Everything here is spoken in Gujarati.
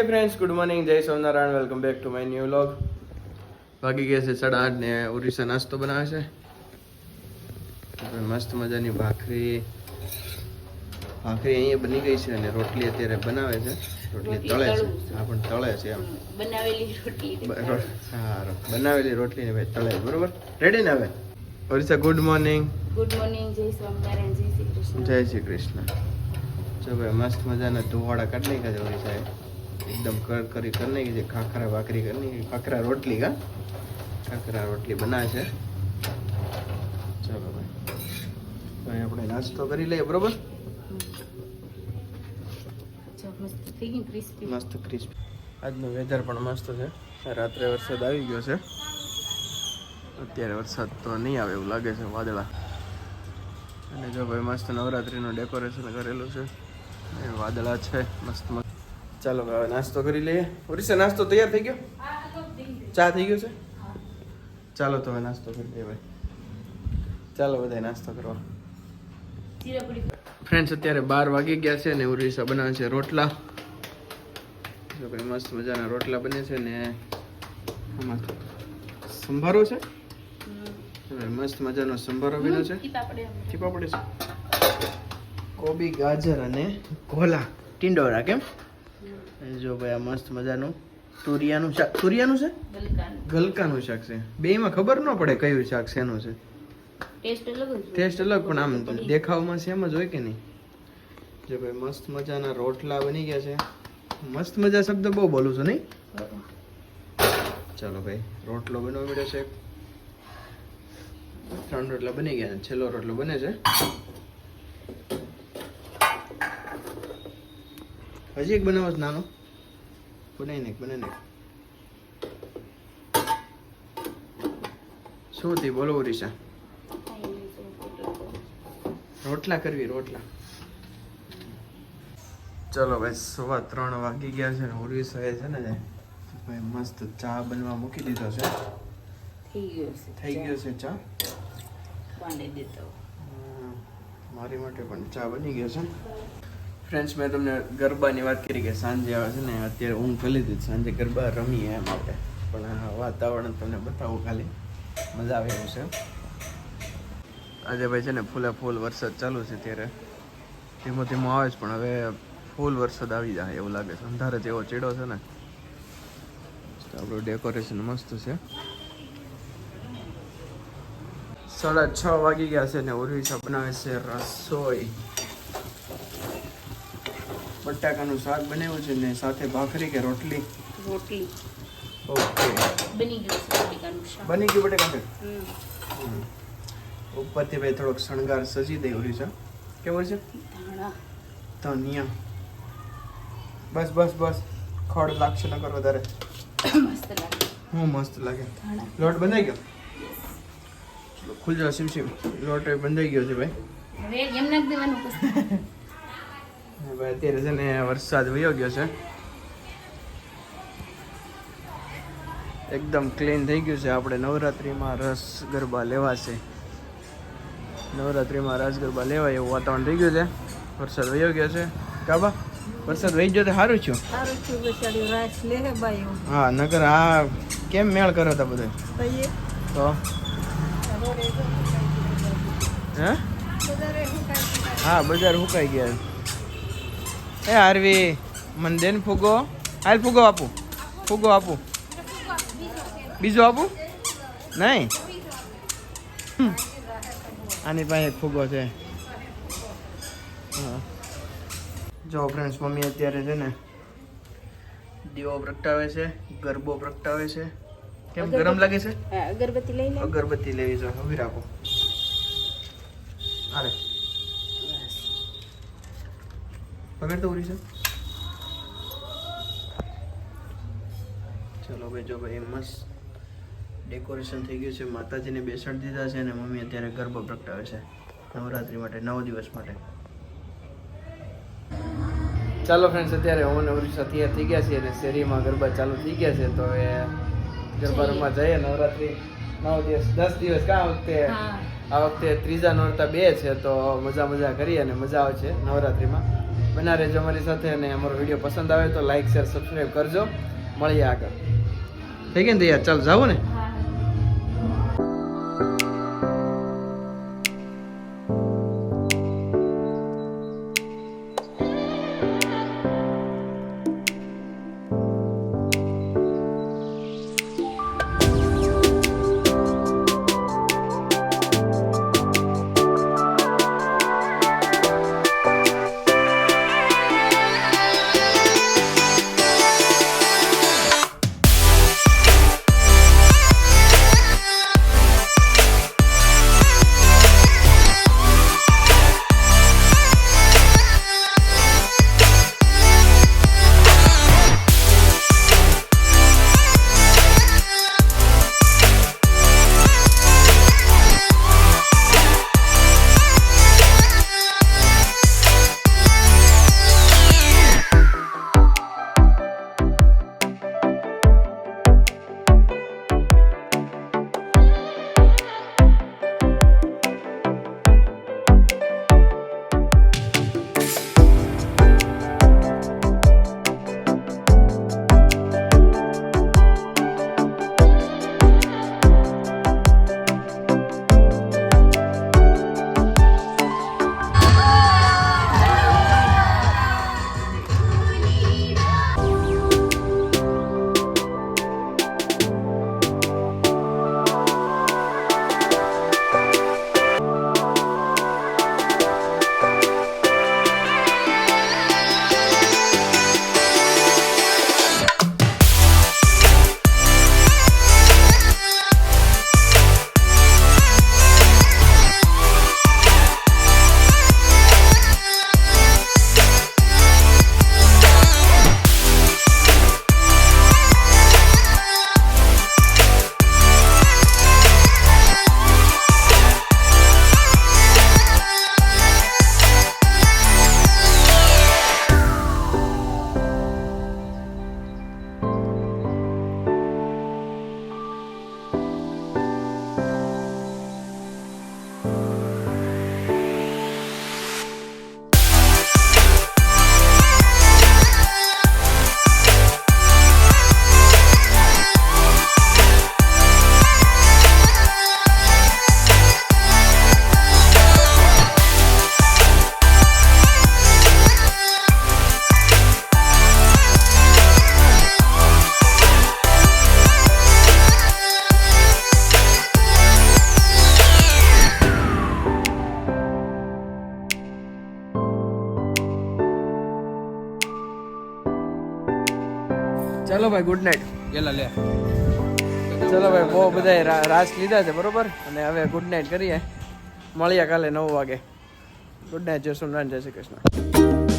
હે ફ્રેન્ડ્સ, ગુડ મોર્નિંગ, જય Somnarayan, welcome back to my new vlog. વાગી ગયા છે 8:30 ને ઉડીસા નાસ્તો બનાવે છે. મસ્ત મજાની ભાખરી અહીંયા બની ગઈ છે અને રોટલી અત્યારે બનાવે છે. રોટલી તળે છે. હા, પણ તળે છે એમ. બનાવેલી રોટલી. સારું, બનાવેલી રોટલી ને ભાઈ તળે. બરોબર, રેડી ને હવે? Odisha, good morning. Good morning, જય સ્વામિનારાયણ, જય શ્રી કૃષ્ણ. જય શ્રી કૃષ્ણ. જો ભાઈ મસ્ત મજાના ધુવાડા કાઢી નાખ્યા છે ઉડીસાએ. એકદમ કરી નાખી છે. ખાખરા ભાખરી કરી નાખી. ખાખરા રોટલી બનાવે છે. ચલો ભાઈ, તો આપણે નાસ્તો કરી લઈએ. બરોબર, મસ્ત ક્રિસ્પી. આજનું વેધર પણ મસ્ત છે. રાત્રે વરસાદ આવી ગયો છે. અત્યારે વરસાદ તો નહીં આવે એવું લાગે છે, વાદળા. અને જો ભાઈ મસ્ત નવરાત્રીનું ડેકોરેશન કરેલું છે. વાદળા છે મસ્ત મસ્ત. ચાલો હવે નાસ્તો કરી લઈએ. ઓરિસા, નાસ્તો તૈયાર થઈ ગયો? ચા થઈ ગયો છે? ચાલો તો હવે નાસ્તો કરી લઈએ ભાઈ. ચાલો બધા નાસ્તો કરવા. ફ્રેન્ડ્સ, અત્યારે 12 વાગી ગયા છે ને ઓરિસા બનાવે છે રોટલા. જો ભાઈ મસ્ત મજાના રોટલા બને છે ને આમાં સંભારો છે. મસ્ત મજાનો સંભારો બન્યો છે. ચીપા પડે છે. કોબી, ગાજર અને કોલા ટીંડોરા. કેમ? જો ભાઈ આ મસ્ત મજાનું તુરિયાનું શાક. તુરિયાનું છે? ગલકાનું શાક છે. બેયમાં ખબર ન પડે કયું શાક શેનું છે. ટેસ્ટ અલગ પણ આમ દેખાવમાં સેમ જ હોય કે નહીં. જો ભાઈ મસ્ત મજાના રોટલા બની ગયા છે. મસ્ત મજા શબ્દ બહુ બોલું છું નહીં? ચાલો ભાઈ, રોટલો બનવા મળ્યો છે. 3 રોટલા બની ગયા છે. છેલ્લો રોટલો બને છે. હજી એક બનાવો છે નાનો. બનાવી નાખ. શું થી બોલો ઓરિસા? રોટલા કરવી, રોટલા. ચલો ભાઈ, 3:15 વાગી ગયા છે ને ઓરિસાએ છે ને ભાઈ મસ્ત ચા બનવા મૂકી દીધો છે. થઈ ગયો છે ચા. મારી માટે પણ ચા બની ગયો છે. ફ્રેન્ડ્સ, મેં તમને ગરબાની વાત કરી કે સાંજે આવે છે ને, અત્યારે ઊંઘ કરી લીધી. સાંજે ગરબા રમીએ એમ આપણે, પણ વાતાવરણ તમને બતાવું ખાલી, મજા આવે એવું છે. આજે ભાઈ છે ને ફૂલ વરસાદ ચાલુ છે. ત્યારે ધીમો ધીમો આવે છે, પણ હવે ફૂલ વરસાદ આવી જાય એવું લાગે છે. અંધારે જેવો ચેડો છે ને. આપણું ડેકોરેશન મસ્ત છે. 6:30 વાગી ગયા છે ને ઓરિસા બનાવે છે રસોઈ. બટાકાનું શાક બનાવ્યું છે ને સાથે ભાખરી કે રોટલી? રોટલી. ઓકે, બની ગયું બટાકાનું શાક. બની ગયું બટાકાનું. ઉપરથી ભાઈ થોડોક શણગાર સજી દે ઓરિસા. કેવું છે? ધનિયા. બસ ખડ લાગશે ન કર વધારે. મસ્ત લાગે. મસ્ત લાગે. લોટ બંધાઈ ગયો? ખુલજો સિમ. લોટ બંધાઈ ગયો છે ભાઈ. હવે એમ નાખ દેવાનું પછી. ભાઈ અત્યારે છે ને વરસાદ વયો ગયો છે. એકદમ ક્લીન થઈ ગયું છે. આપણે નવરાત્રિમાં રસ ગરબા લેવાશે. નવરાત્રિમાં રસ ગરબા લેવાય એવું વાતાવરણ થઈ ગયું છે. વરસાદ વયો ગયો છે. કાબા, વરસાદ વહી ગયો તો સારું છું. હા, નકર આ કેમ મેળ કરો તા બધે તો? હે? હા, બજાર હુકાઈ ગયા. એ આરવી, મને દે ને ફુગો. હાલ ફુગો આપું. બીજો આપું? નહીં, આની પાસે એક ફુગો છે. હા, જો ફ્રેન્ડ્સ, મમ્મી અત્યારે છે ને દીવો પ્રગટાવે છે, ગરબો પ્રગટાવે છે. કેમ, ગરમ લાગે છે? અગરબત્તી લઈ લે. અગરબત્તી લેવી છે. ઉભી રાખો. અરે પકડ તો ઉરી છે. ચલો ભાઈ, જો ભાઈ મસ્ત ડેકોરેશન થઈ ગયું છે. માતાજીને બેસાડી દીધા છે અને મમ્મી અત્યારે ગરબો પ્રગટાવે છે નવરાત્રી માટે, 9 દિવસ માટે. ચાલો ફ્રેન્ડ્સ, અત્યારે હું ને ઓરિસા તૈયાર થઈ ગયા છીએ અને શેરીમાં ગરબા ચાલુ થઈ ગયા છે. તો એ ગરબા રમવા જઈએ. નવરાત્રી 9 દિવસ 10 દિવસ. કાં વખતે આ વખતે ત્રીજા નોરતા 2 છે, તો મજા કરીએ અને મજા આવે છે નવરાત્રિમાં. બના રહેજો અમારી સાથે, અને અમારો વિડીયો પસંદ આવે તો લાઈક શેર સબસ્ક્રાઈબ કરજો. મળીએ આગળ. થઈ ગઈ ને તૈયાર? ચાલ જાવું ને. ચાલો ભાઈ, ગુડ નાઇટ. ગેલા લે. ચલો ભાઈ, બહુ બધાએ રાસ લીધા છે બરોબર, અને હવે ગુડ નાઇટ કરીએ. મળીએ કાલે 9 વાગે. Good night. જય સોમનાથ, જય શ્રી કૃષ્ણ.